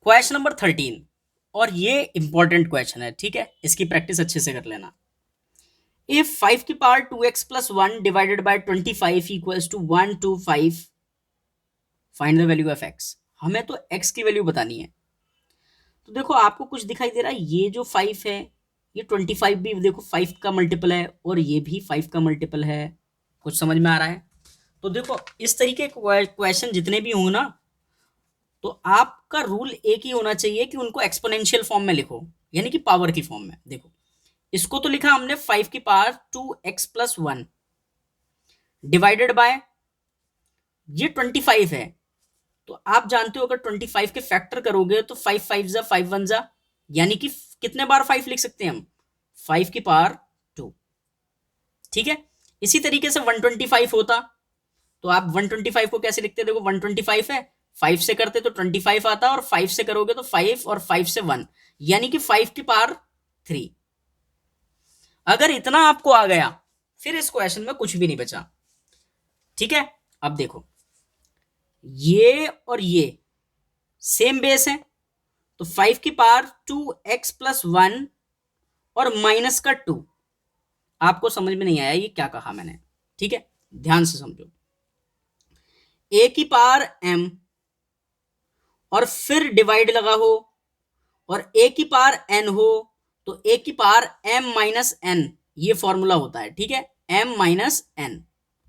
Question number 13, और ये important question है, ठीक है, इसकी प्रैक्टिस अच्छे से कर लेना। इफ 5 की power 2x plus 1 divided by 25 equals to 1 to 5, find the value of x। हमें तो x की वैल्यू बतानी है। तो देखो आपको कुछ दिखाई दे रहा है, ये जो 5 है, ये 25 भी देखो 5 का मल्टीपल है, और ये भी 5 का मल्टीपल है। कुछ समझ में आ रहा है? तो देखो इस तरीके के क्वेश्चन जितने भी हों ना, तो आपका रूल एक ही होना चाहिए कि उनको एक्सपोनेंशियल फॉर्म में लिखो, यानी कि पावर की फॉर्म में। देखो इसको तो लिखा हमने 5 की power 2x plus 1 divided bye, ये 25 है, तो आप जानते हो अगर 25 के फैक्टर करोगे तो 5 5 जा 5 1 जा, यानी कि कितने बार 5 लिख सकते हैं हम? 5 की पावर 2। ठीक है, इसी तरीके से 125 होता, तो आप 125 को कैसे लिखते? देखो 125 है, 5 से करते तो 25 आता, और 5 से करोगे तो 5, और 5 से 1, यानी कि 5 की पावर 3। अगर इतना आपको आ गया, फिर इस क्वेश्चन में कुछ भी नहीं बचा। ठीक है, अब देखो ये और ये सेम बेस है, तो 5 की पावर 2x प्लस 1 और माइनस का 2। आपको समझ में नहीं आया ये क्या कहा मैंने? ठीक है, ध्यान से समझो। a की पावर m और फिर डिवाइड लगा हो, और a की पावर n हो, तो a की पावर m माइनस n, ये फॉर्मूला होता है। ठीक है, m माइनस n,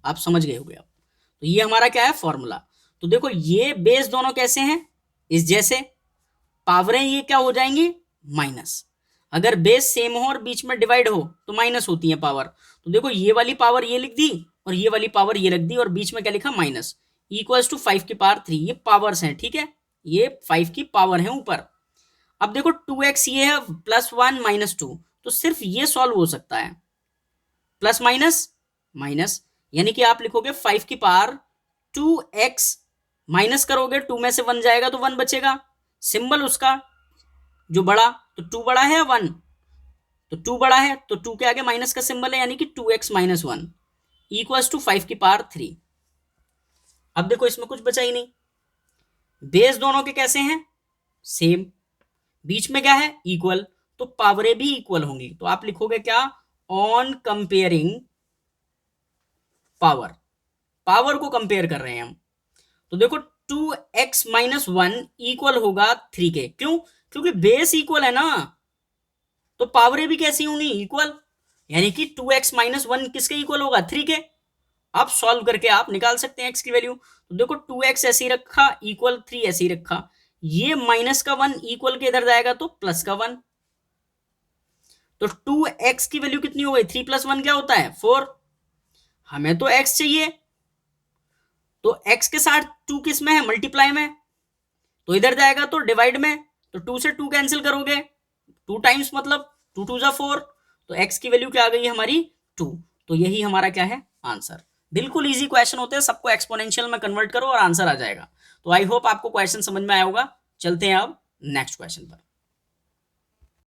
आप समझ गए होगे अब। तो ये हमारा क्या है? फॉर्मूला। तो देखो ये बेस दोनों कैसे हैं? इस जैसे। पावरें ये क्या हो जाएंगी? माइनस। अगर बेस सेम हो और बीच में डिवाइड हो तो माइनस होती है पावर। तो देखो ये वाली पावर ये लिख दी, और ये वाली पावर ये रख दी, और बीच में क्या लिखा? माइनस। इक्वल्स टू 5 की पावर 3। ये पावर्स हैं, ठीक है, ये 5 की पावर है ऊपर। अब देखो 2x ये है, प्लस 1 माइनस 2, तो सिर्फ ये सॉल्व हो सकता है, प्लस माइनस माइनस, यानी कि आप लिखोगे 5 की पावर 2x, माइनस करोगे 2 में से 1 जाएगा तो 1 बचेगा, सिंबल उसका जो बड़ा, तो 2 बड़ा है 1, तो 2 बड़ा है तो 2 के आगे माइनस का सिंबल है, यानी कि 2x माइनस 1 इक्वल्स टू 5 की पावर 3। अब देखो इसमें कुछ बचा ही नहीं। बेस दोनों के कैसे हैं? सेम। बीच में क्या है? इक्वल, तो पावरें भी इक्वल होंगी। तो आप लिखोगे क्या? ऑन कंपेयरिंग पावर, पावर को कंपेयर कर रहे हैं हम। तो देखो 2x माइनस 1 इक्वल होगा 3 के। क्यों? क्योंकि बेस इक्वल है ना, तो पावरें भी कैसी होंगी? इक्वल, यानी कि 2x माइनस 1 किसके इक्वल होगा? 3 के। आप सॉल्व करके आप निकाल सकते हैं x की वैल्यू। तो देखो 2x ऐसे ही रखा, इक्वल 3 ऐसे ही रखा, ये माइनस का 1 इक्वल के इधर जाएगा तो प्लस का 1, तो 2x की वैल्यू कितनी हो गई? 3 प्लस 1 क्या होता है? 4। हमें तो x चाहिए, तो x के साथ 2 किस में है? मल्टीप्लाई में, तो इधर जाएगा तो डिवाइड में, तो 2 से 2 कैंसिल करोगे, 2 टाइम्स मतलब 2 2 जा 4, तो x की वैल्यू क्या आ गई हमारी? 2। तो यही हमारा क्या है? आंसर। बिल्कुल इजी क्वेश्चन होते हैं, सबको एक्सपोनेंशियल में कन्वर्ट करो और आंसर आ जाएगा। तो आई होप आपको क्वेश्चन समझ में आया होगा। चलते हैं अब नेक्स्ट क्वेश्चन पर।